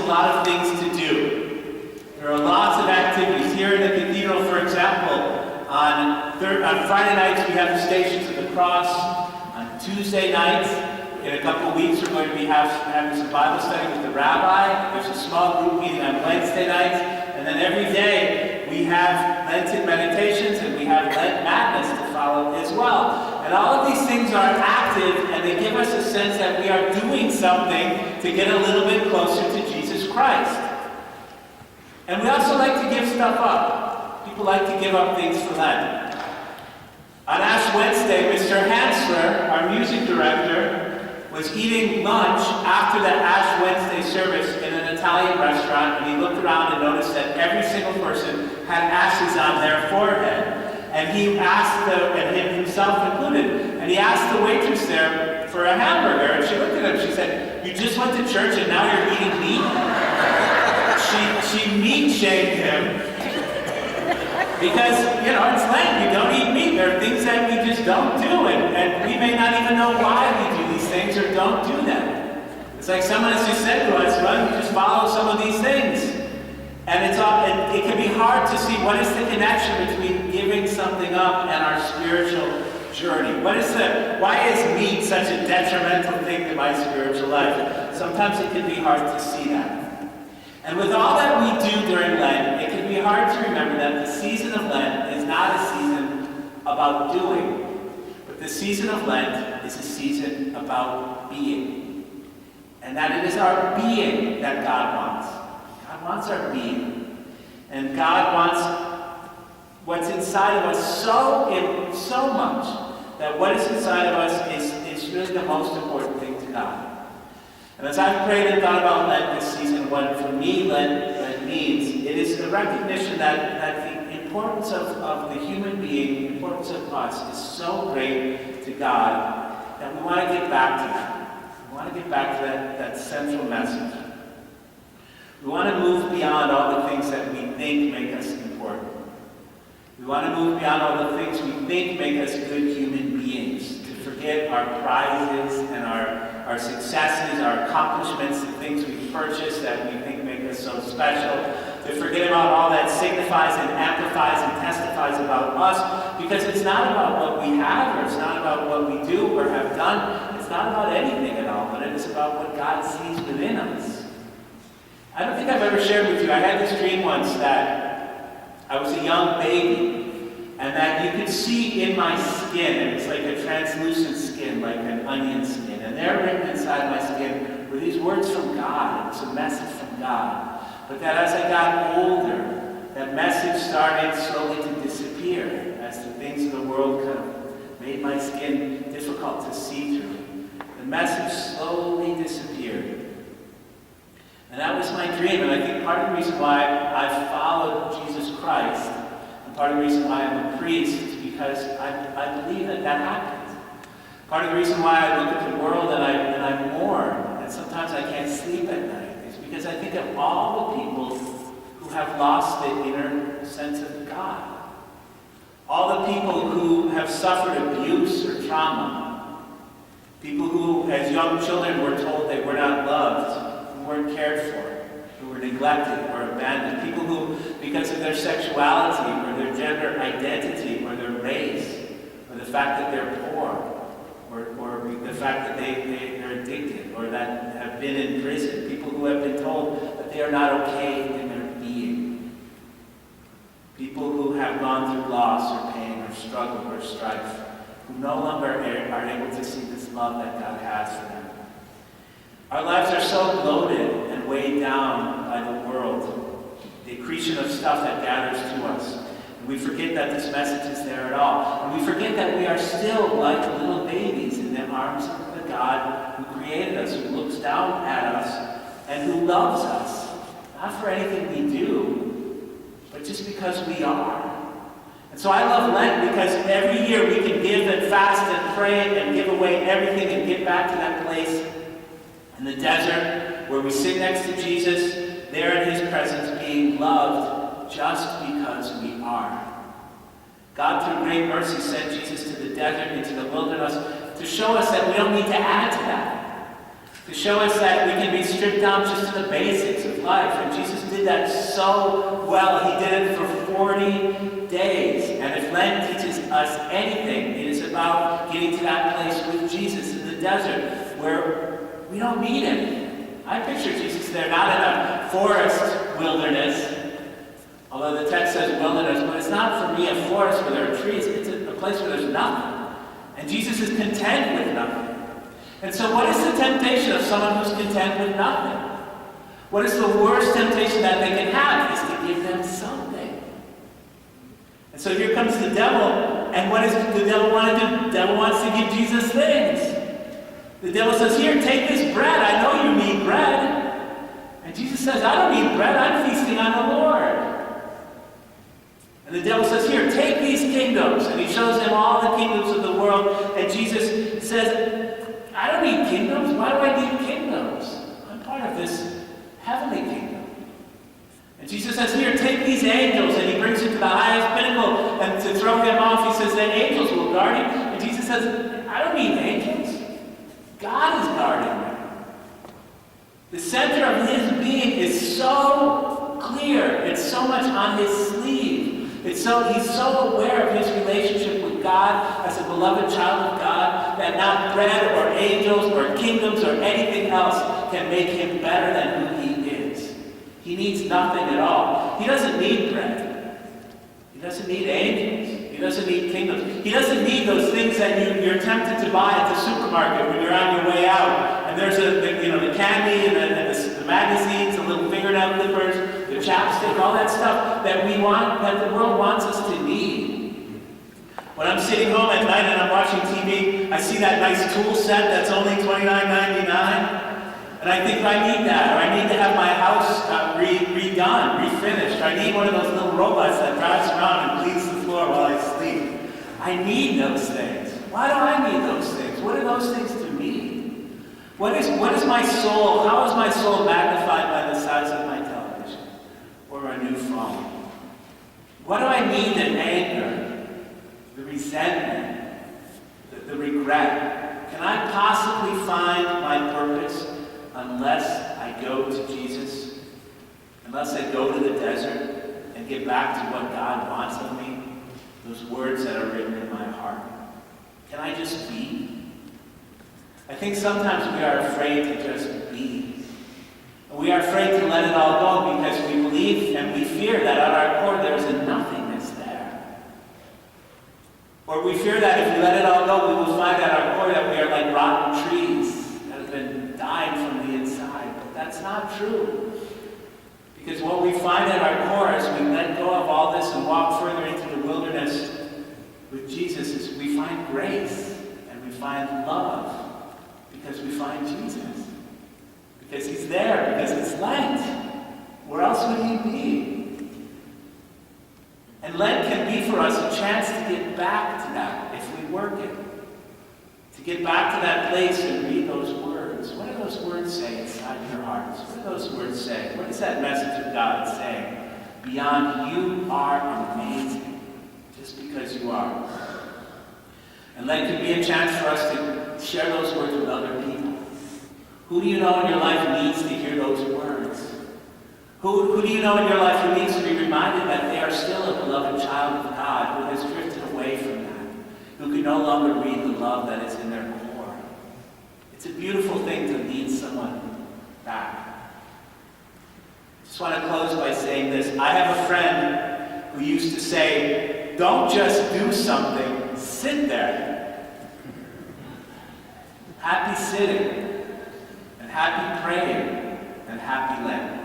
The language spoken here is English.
lot of things to do. There are lots of activities. Here in the Cathedral, for example, on Friday nights we have the Stations of the Cross. On Tuesday nights, in a couple of weeks, we're going to be having some Bible study with the rabbi. There's a small group meeting on Wednesday nights. And then every day we have Lenten meditations and we have Lent Madness to follow as well. And all of these things are active and they give us a sense that we are doing something to get a little bit closer to Jesus Christ. And we also like to give stuff up. People like to give up things for Lent. On Ash Wednesday, Mr. Hansler, our music director, was eating lunch after the Ash Wednesday service in an Italian restaurant, and he looked around and noticed that every single person had ashes on their forehead. And he asked, and him himself included, and he asked the waitress there for a hamburger, and she looked at him, she said, "You just went to church and now you're eating meat?" She meat shamed him. Because, it's Lent, you don't eat meat. There are things that we just don't do, and we may not even know why we do these things or don't do them. It's like someone has just said to us, well, you just follow some of these things. And it can be hard to see what is the connection between giving something up and our spiritual journey. Why is meat such a detrimental thing to my spiritual life? Sometimes it can be hard to see that. And with all that we do during Lent, it can be hard to remember that the season of Lent is not a season about doing, but the season of Lent is a season about being. And that it is our being that God wants. God wants our being. And God wants what's inside of us so much that what is inside of us is really the most important thing to God. And as I've prayed and thought about Lent this season, what for me Lent means, it is the recognition that the importance of the human being, the importance of us, is so great to God that we want to get back to that. We want to get back to that central message. We want to move beyond all the things that we think make us important. We want to move beyond all the things we think make us good human beings, to forget our prizes and our successes, our accomplishments, the things we purchase that we think make us so special, to forget about all that signifies and amplifies and testifies about us, because it's not about what we have, or it's not about what we do or have done. It's not about anything at all, but it is about what God sees within us. I don't think I've ever shared with you, I had this dream once that I was a young baby, and that you could see in my skin, it was like a translucent skin, like an onion skin. And there written inside my skin were these words from God. It was a message from God. But that as I got older, that message started slowly to disappear as the things of the world kind of made my skin difficult to see through. The message slowly disappeared. And that was my dream. And I think part of the reason why I followed Jesus Christ, part of the reason why I'm a priest is because I believe that happens. Part of the reason why I look at the world and I mourn, and sometimes I can't sleep at night, is because I think of all the people who have lost the inner sense of God. All the people who have suffered abuse or trauma. People who, as young children, were told they were not loved, who weren't cared for, who were neglected or abandoned. People who, because of their sexuality or their gender identity or their race or the fact that they're poor or the fact that they're addicted or that have been in prison. People who have been told that they are not okay in their being. People who have gone through loss or pain or struggle or strife, who no longer are able to see this love that God has for them. Our lives are so bloated and weighed down by the world, the accretion of stuff that gathers to us. And we forget that this message is there at all. And we forget that we are still like little babies in the arms of the God who created us, who looks down at us, and who loves us. Not for anything we do, but just because we are. And so I love Lent because every year we can give and fast and pray and give away everything and get back to that place in the desert where we sit next to Jesus, there in his presence, being loved just because we are. God, through great mercy, sent Jesus to the desert, into the wilderness, to show us that we don't need to add to that. to show us that we can be stripped down just to the basics of life. And Jesus did that so well. He did it for 40 days. And if Lent teaches us anything, it is about getting to that place with Jesus in the desert where we don't need him. I picture Jesus there, not in a forest wilderness, although the text says wilderness, but it's not for me a forest where there are trees. It's a place where there's nothing. And Jesus is content with nothing. And so what is the temptation of someone who's content with nothing? What is the worst temptation that they can have? Is to give them something. And so here comes the devil, and what does the devil want to do? The devil wants to give Jesus things. The devil says, here, take this bread. I know you need bread. And Jesus says, I don't need bread. I'm feasting on the Lord. And the devil says, here, take these kingdoms. And he shows him all the kingdoms of the world. And Jesus says, I don't need kingdoms. Why do I need kingdoms? I'm part of this heavenly kingdom. And Jesus says, here, take these angels. And he brings it to the highest pinnacle. And to throw him off, he says, the angels will guard him. And Jesus says, I don't need angels. God is guarding me. The center of his being is so clear. It's so much on his sleeve. He's so aware of his relationship with God as a beloved child of God that not bread or angels or kingdoms or anything else can make him better than who he is. He needs nothing at all. He doesn't need bread. He doesn't need angels. He doesn't need kingdoms. He doesn't need those things that you're tempted to buy at the supermarket when you're on your way out. And there's the candy and the magazines, the little fingernail clippers, the chapstick, all that stuff that we want, that the world wants us to need. When I'm sitting home at night and I'm watching TV, I see that nice tool set that's only $29.99, and I think I need that, or I need to have my house redone, refinished. I need one of those little robots that drives around and cleans the floor while I sleep. I need those things. Why do I need those things? What are those things to me? What is my soul? How is my soul magnified by the size of my television or a new phone? What do I need in anger, the resentment, the regret? Can I possibly find my purpose unless I go to Jesus? Unless I go to the desert and get back to what God wants of me? Those words that are written in my heart. Can I just be? I think sometimes we are afraid to just be. And we are afraid to let it all go because we believe and we fear that at our core there is a nothingness there. Or we fear that if we let it all go, we will find at our core that we are like rotten trees that have been dying from the inside. But that's not true. Because what we find at our core as we let go of all this and walk further into the wilderness with Jesus is we find grace and we find love. Because we find Jesus. Because he's there. Because it's Lent. Where else would he be? And Lent can be for us a chance to get back to that if we work it. To get back to that place and read those words. What do those words say inside your hearts? What do those words say? What is that message of God saying? Beyond, you are amazing. Just because you are. And Lent can be a chance for us to share those words with other people. Who do you know in your life needs to hear those words? Who do you know in your life who needs to be reminded that they are still a beloved child of God, who has drifted away from that, who can no longer read the love that is in their core? It's a beautiful thing to lead someone back. I just want to close by saying this. I have a friend who used to say, don't just do something, sit there. Happy sitting, and happy praying, and happy Lent.